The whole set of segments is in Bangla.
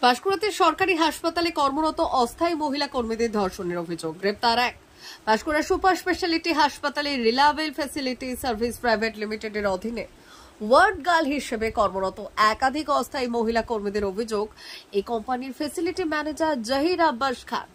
পাঁশকুড়াতে সরকারি হাসপাতালে কর্মরত অস্থায়ী মহিলা কর্মীদের ধর্ষণের অভিযোগ, গ্রেপ্তার এক। পাঁশকুড়া সুপার স্পেশালিটি হাসপাতালে রিলায়েবল ফ্যাসিলিটি সার্ভিস প্রাইভেট লিমিটেডের অধীনে ওয়ার্ড গার্ল হিসেবে কর্মরত একাধিক অস্থায়ী মহিলা কর্মীদের অভিযোগ, এই কোম্পানির ফ্যাসিলিটি ম্যানেজার জহির আব্বাস খান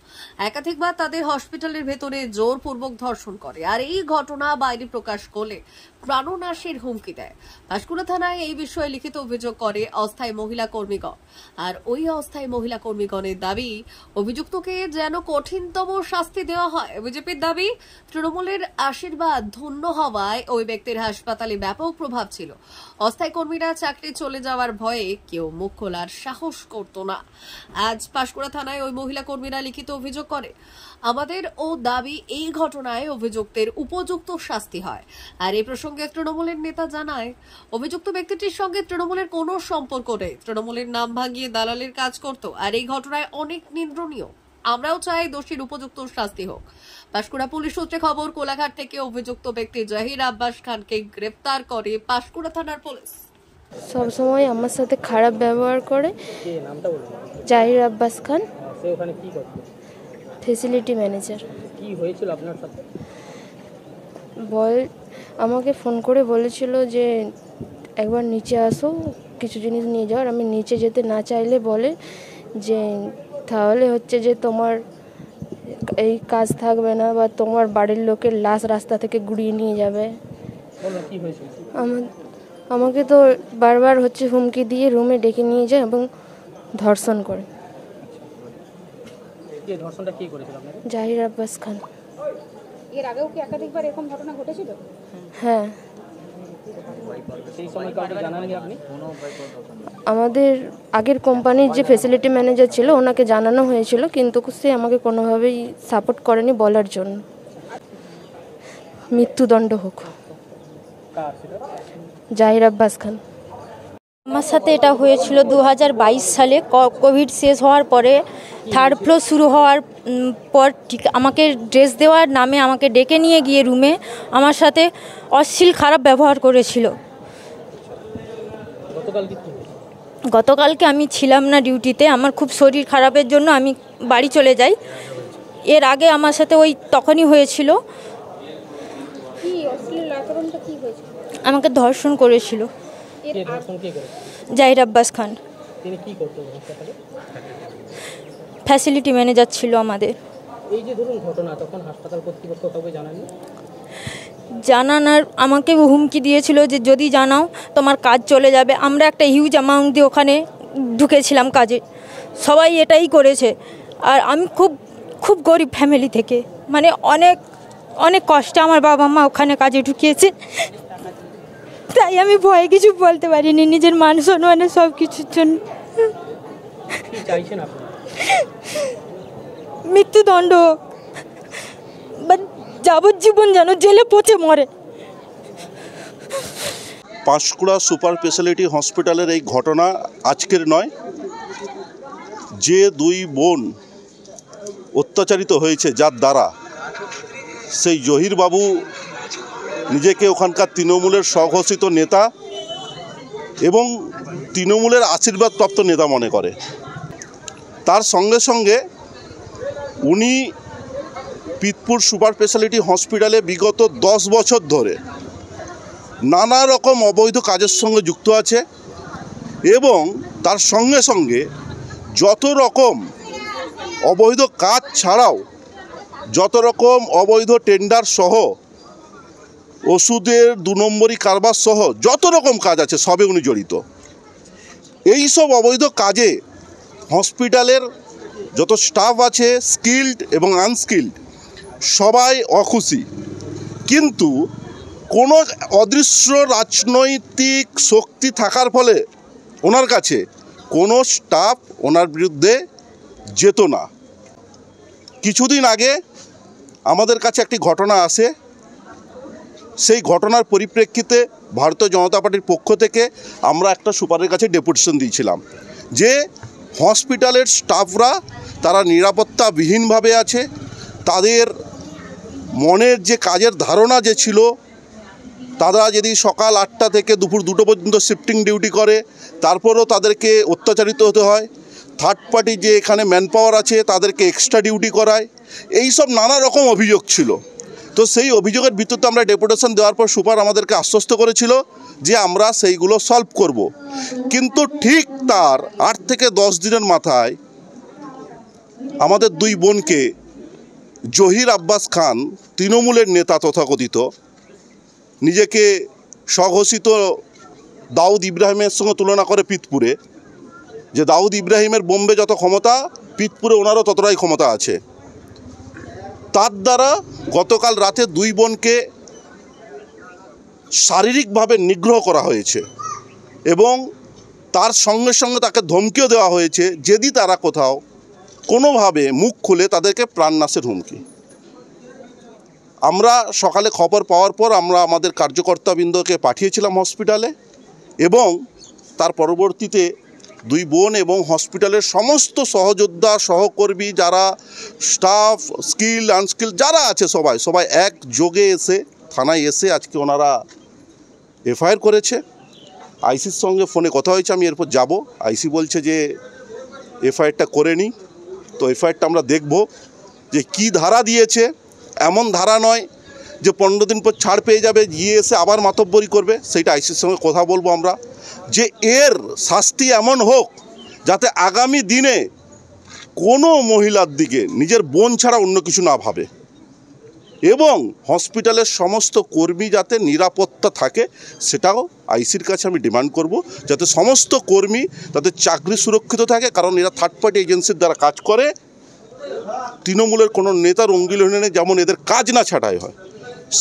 একাধিকবার তাদের হসপিটালের ভেতরে জোরপূর্বক ধর্ষণ করে। আর এই ঘটনা বাইরে প্রকাশ করলে প্রাণনাশের হুমকি দেয়। পাঁশকুড়া থানায় এই বিষয়ে লিখিত অভিযোগ করে অস্থায়ী মহিলা কর্মীগণ। আর ওই অস্থায়ী মহিলা কর্মীগণের দাবি, অভিযুক্তকে যেন কঠিনতম শাস্তি দেওয়া হয়। বিজেপির দাবি, তৃণমূলের আশীর্বাদ ধন্য হওয়ায় ওই ব্যক্তির হাসপাতালে ব্যাপক প্রভাব ছিল। অস্থায়ী কর্মীরা চাকরি চলে যাওয়ার ভয়ে কেউ মুখ খোলার সাহস করত না। আজ পাঁশকুড়া থানায় ওই মহিলা কর্মীরা লিখিত অভিযোগ করে। আমাদের ও দাবি, এই ঘটনায় অভিযুক্তের উপযুক্ত শাস্তি হয়। আর এই প্রসঙ্গে তৃণমূলের নেতা জানায়, অভিযুক্ত ব্যক্তিটির সঙ্গে তৃণমূলের কোনো সম্পর্ক নেই। তৃণমূলের নাম ভাঙিয়ে দালালের কাজ করত। আর এই ঘটনায় অনেক নিন্দনীয়। আমরাও চাই দোষীর উপযুক্ত শাস্তি হোক। পাঁশকুড়া পুলিশ সূত্রে খবর, কোলাঘাট থেকে অভিযুক্ত ব্যক্তি জহির আব্বাস খানকে গ্রেপ্তার করে পাঁশকুড়া থানার পুলিশ। সব সময় আমার সাথে খারাপ ব্যবহার করে। জহির আব্বাস খান, সে ওখানে কি করতো? Facility manager. কি হয়েছিল আপনার সাথে? আমাকে ফোন করে বলেছিল যে একবার নিচে আসো, কিছু জিনিস নিয়ে যাওয়ার। আমি নিচে যেতে না চাইলে বলে যে তাহলে হচ্ছে যে তোমার এই কাজ থাকবে না, বা তোমার বাড়ির লোকের লাশ রাস্তা থেকে গুড়িয়ে নিয়ে যাবে। কি হয়েছিল? আমাকে তো বারবার হচ্ছে হুমকি দিয়ে রুমে ডেকে নিয়ে যায় এবং ধর্ষণ করে। ধর্ষণটা কি করেছিল আপনাকে? জহির আব্বাস খান। এর আগেও কি একাধিকবার এরকম ঘটনা ঘটেছিল? হ্যাঁ। সেই সময় কাউকে জানাননি আপনি? আমাদের আগের কোম্পানির যে ফ্যাসিলিটি ম্যানেজার ছিল ওনাকে জানানো হয়েছিল, কিন্তু সে আমাকে কোনোভাবেই সাপোর্ট করেনি বলার জন্য। মৃত্যুদণ্ড হোক। জহির আব্বাস খান। আমার সাথে এটা হয়েছিল 2022 সালে। কোভিড শেষ হওয়ার পরে থার্ড ফ্লোর শুরু হওয়ার পর ঠিক আমাকে ড্রেস দেওয়ার নামে আমাকে ডেকে নিয়ে গিয়ে রুমে আমার সাথে অশ্লীল খারাপ ব্যবহার করেছিল। গতকালকে আমি ছিলাম না ডিউটিতে, আমার খুব শরীর খারাপের জন্য আমি বাড়ি চলে যাই। এর আগে আমার সাথে ওই তখনই হয়েছিল। আমাকে ধর্ষণ করেছিল জহির আব্বাস খান। ফ্যাসিলিটি ম্যানেজার ছিল আমাদের। এই যে ধরুন ঘটনা, তখন হাসপাতাল কর্তৃপক্ষ কাউকে জানাননি? জানানোর আমাকে হুমকি দিয়েছিল যে যদি জানাও তোমার কাজ চলে যাবে। আমরা একটা হিউজ অ্যামাউন্ট দিয়ে ওখানে ঢুকেছিলাম কাজে, সবাই এটাই করেছে। আর আমি খুব গরিব ফ্যামিলি থেকে, মানে অনেক অনেক কষ্টে আমার বাবা মা ওখানে কাজে ঢুকিয়েছে। তাই আমি ভয়ে কিছু বলতে পারিনি, নিজের মান সম্মানের সব কিছুর জন্য। মৃত্যুদণ্ড বা যাবজ্জীবন যেন জেলে পচে মরে। পাঁশকুড়া সুপার স্পেশালিটি হসপিটালের এই ঘটনা আজকের নয়। যে দুই বোন অত্যাচারিত হয়েছে, যার দ্বারা সেই জহির বাবু নিজেকে ওখানকার তৃণমূলের স্বঘোষিত নেতা এবং তৃণমূলের আশীর্বাদপ্রাপ্ত নেতা মনে করে। তার সঙ্গে সঙ্গে উনি পিতপুর সুপার স্পেশালিটি হসপিটালে বিগত 10 বছর ধরে নানা রকম অবৈধ কাজের সঙ্গে যুক্ত আছে এবং তার সঙ্গে সঙ্গে যত রকম অবৈধ কাজ ছাড়াও যত রকম অবৈধ টেন্ডার সহ, ওষুধের 2 নম্বরি কারবার সহ যত রকম কাজ আছে সবে উনি জড়িত। এই সব অবৈধ কাজে হসপিটালের যত স্টাফ আছে, স্কিল্ড এবং আনস্কিল্ড, সবাই অখুশি। কিন্তু কোনো অদৃশ্য রাজনৈতিক শক্তি থাকার ফলে ওনার কাছে কোনো স্টাফ ওনার বিরুদ্ধে যেত না। কিছুদিন আগে আমাদের কাছে একটি ঘটনা আসে। সেই ঘটনার পরিপ্রেক্ষিতে ভারতীয় জনতা পার্টির পক্ষ থেকে আমরা একটা সুপারের কাছে ডেপুটেশন দিয়েছিলাম যে হসপিটালের স্টাফরা তারা নিরাপত্তাবিহীনভাবে আছে। তাদের মনের যে কাজের ধারণা যে ছিল, তারা যদি সকাল 8টা থেকে দুপুর 2টো পর্যন্ত শিফটিং ডিউটি করে, তারপরও তাদেরকে অত্যাচারিত হতে হয়। থার্ড পার্টি যে এখানে ম্যান পাওয়ার আছে তাদেরকে এক্সট্রা ডিউটি করায়, এই সব নানা রকম অভিযোগ ছিল। তো সেই অভিযোগের ভিত্তিতে আমরা ডেপুটেশন দেওয়ার পর সুপার আমাদেরকে আশ্বস্ত করেছিল যে আমরা সেইগুলো সলভ করব। কিন্তু ঠিক তার 8 থেকে 10 দিনের মাথায় আমাদের 2 বোনকে জহির আব্বাস খান, তৃণমূলের নেতা তথাকথিত, নিজেকে স্বঘোষিত দাউদ ইব্রাহিমের সঙ্গে তুলনা করে পিতপুরে, যে দাউদ ইব্রাহিমের বোম্বে যত ক্ষমতা পিতপুরে ওনারও ততটাই ক্ষমতা আছে। তার দ্বারা গতকাল রাতে 2 বোনকে শারীরিকভাবে নিগ্রহ করা হয়েছে এবং তার সঙ্গে সঙ্গে তাকে ধমকিও দেওয়া হয়েছে যদি তারা কোথাও কোনোভাবে মুখ খুলে তাদেরকে প্রাণনাশের হুমকি। আমরা সকালে খবর পাওয়ার পর আমরা আমাদের কার্যকর্তাবৃন্দকে পাঠিয়েছিলাম হসপিটালে এবং তার পরবর্তীতে 2 বোন এবং হসপিটালের সমস্ত সহযোদ্ধা সহকর্মী যারা স্টাফ স্কিল আনস্কিল যারা আছে সবাই একযোগে এসে থানায় এসে আজকে ওনারা এফআইআর করেছে। আইসির সঙ্গে ফোনে কথা হয়েছে, আমি এরপর যাব। আইসি বলছে যে এফআইআরটা করে নিই। তো এফআইআরটা আমরা দেখব যে কি ধারা দিয়েছে। এমন ধারা নয় যে 15 দিন পর ছাড় পেয়ে যাবে, গিয়ে এসে আবার মাতব্বরি করবে। সেইটা আইসির সঙ্গে কথা বলবো আমরা, যে এর শাস্তি এমন হোক যাতে আগামী দিনে কোনো মহিলার দিকে নিজের বোন ছাড়া অন্য কিছু না ভাবে এবং হসপিটালের সমস্ত কর্মী যাতে নিরাপত্তা থাকে সেটাও আইসির কাছে আমি ডিমান্ড করব, যাতে সমস্ত কর্মী তাদের চাকরি সুরক্ষিত থাকে। কারণ এরা থার্ড পার্টি এজেন্সির দ্বারা কাজ করে, তৃণমূলের কোনো নেতার অঙ্গিলহীনে যেমন এদের কাজ না ছাঁটাই হয়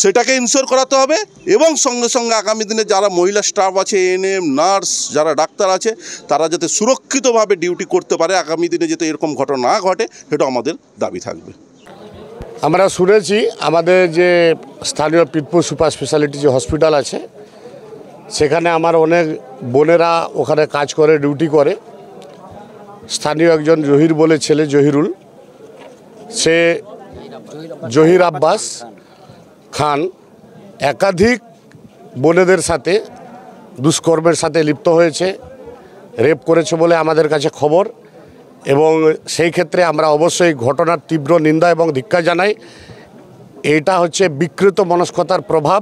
সেটাকে ইনশিওর করাতে হবে এবং সঙ্গে সঙ্গে আগামী দিনে যারা মহিলা স্টাফ আছে, এএনএম, নার্স, যারা ডাক্তার আছে, তারা যাতে সুরক্ষিতভাবে ডিউটি করতে পারে, আগামী দিনে যাতে এরকম ঘটনা না ঘটে, সেটা আমাদের দাবি থাকবে। আমরা শুনেছি আমাদের যে স্থানীয় পিতপুর সুপার স্পেশালিটি যে হসপিটাল আছে সেখানে আমার অনেক বোনেরা ওখানে কাজ করে, ডিউটি করে। স্থানীয় একজন জহির বলে ছেলে, জহিরুল, সে জহির আব্বাস খান একাধিক বোনেদের সাথে দুষ্কর্মের সাথে লিপ্ত হয়েছে, রেপ করেছে বলে আমাদের কাছে খবর। এবং সেই ক্ষেত্রে আমরা অবশ্যই ঘটনার তীব্র নিন্দা এবং ধিক্কার জানাই। এটা হচ্ছে বিকৃত মনস্কতার প্রভাব।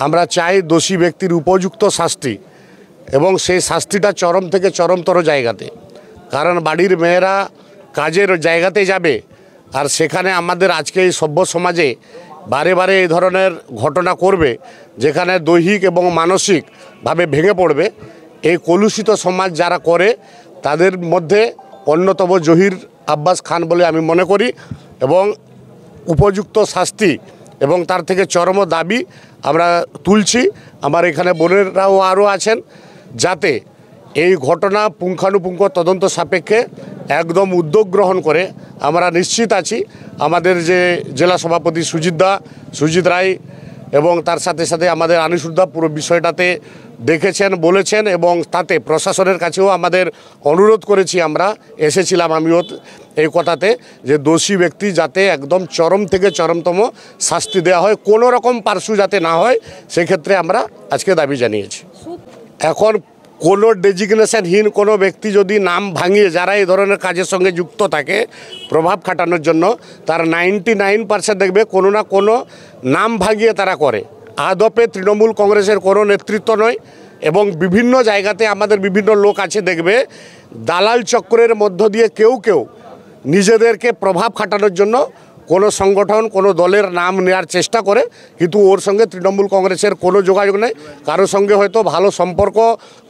আমরা চাই দোষী ব্যক্তির উপযুক্ত শাস্তি এবং সেই শাস্তিটা চরম থেকে চরমতর জায়গাতে। কারণ বাড়ির মেয়েরা কাজের জায়গাতে যাবে আর সেখানে আমাদের আজকে এই সভ্য সমাজে বারে বারে এই ধরনের ঘটনা করবে, যেখানে দৈহিক এবং মানসিকভাবে ভেঙে পড়বে। এই কলুষিত সমাজ যারা করে তাদের মধ্যে অন্যতম জহির আব্বাস খান বলে আমি মনে করি এবং উপযুক্ত শাস্তি এবং তার থেকে চরম দাবি আমরা তুলছি। আমার এখানে বোনেরাও আরও আছেন, যাতে এই ঘটনা পুঙ্খানুপুঙ্খ তদন্ত সাপেক্ষে একদম উদ্যোগ গ্রহণ করে। আমরা নিশ্চিত আছি আমাদের যে জেলা সভাপতি সুজিত রায় এবং তার সাথে সাথে আমাদের আনিসুদ্ধা পুরো বিষয়টাতে দেখেছেন, বলেছেন এবং তাতে প্রশাসনের কাছেও আমাদের অনুরোধ করেছি। আমরা এসেছিলাম আমিও এই কথাতে, যে দোষী ব্যক্তি যাতে একদম চরম থেকে চরমতম শাস্তি দেওয়া হয়, কোনো রকম পার্শ্ব যাতে না হয়, সেক্ষেত্রে আমরা আজকে দাবি জানিয়েছি। এখন কোনো ডেজিগনেশনহীন কোনো ব্যক্তি যদি নাম ভাঙিয়ে যারা এই ধরনের কাজের সঙ্গে যুক্ত থাকে প্রভাব খাটানোর জন্য, তার 99% দেখবে কোনো না কোনো নাম ভাঙিয়ে তারা করে। আদপে তৃণমূল কংগ্রেসের কোনো নেতৃত্ব নয় এবং বিভিন্ন জায়গাতে আমাদের বিভিন্ন লোক আছে, দেখবে দালাল চক্রের মধ্য দিয়ে কেউ নিজেদেরকে প্রভাব খাটানোর জন্য কোনো সংগঠন কোনো দলের নাম নেওয়ার চেষ্টা করে, কিন্তু ওর সঙ্গে তৃণমূল কংগ্রেসের কোনো যোগাযোগ নেই। কারোর সঙ্গে হয়তো ভালো সম্পর্ক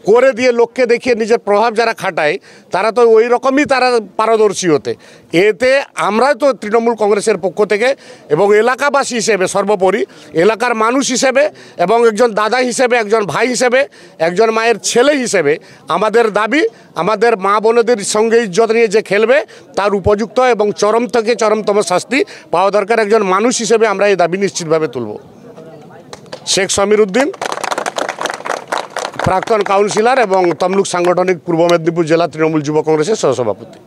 করে দিয়ে লোককে দেখিয়ে নিজের প্রভাব যারা খাটায় তারা তো ওই রকমই তারা পারদর্শী হতে। এতে আমরা তো তৃণমূল কংগ্রেসের পক্ষ থেকে এবং এলাকাবাসী হিসেবে, সর্বোপরি এলাকার মানুষ হিসেবে এবং একজন দাদা হিসেবে, একজন ভাই হিসেবে, একজন মায়ের ছেলে হিসেবে আমাদের দাবি, আমাদের মা বোনদের সঙ্গে ইজ্জত নিয়ে যে খেলবে তার উপযুক্ত এবং চরম থেকে চরমতম শাস্তি পাওয়া দরকার। একজন মানুষ হিসেবে আমরা এই দাবি নিশ্চিতভাবে তুলব। শেখ সমীর উদ্দিন, প্রাক্তন কাউন্সিলর এবং তমলুক সাংগঠনিক পূর্ব মেদিনীপুর জেলা তৃণমূল যুব কংগ্রেসের সহসভাপতি।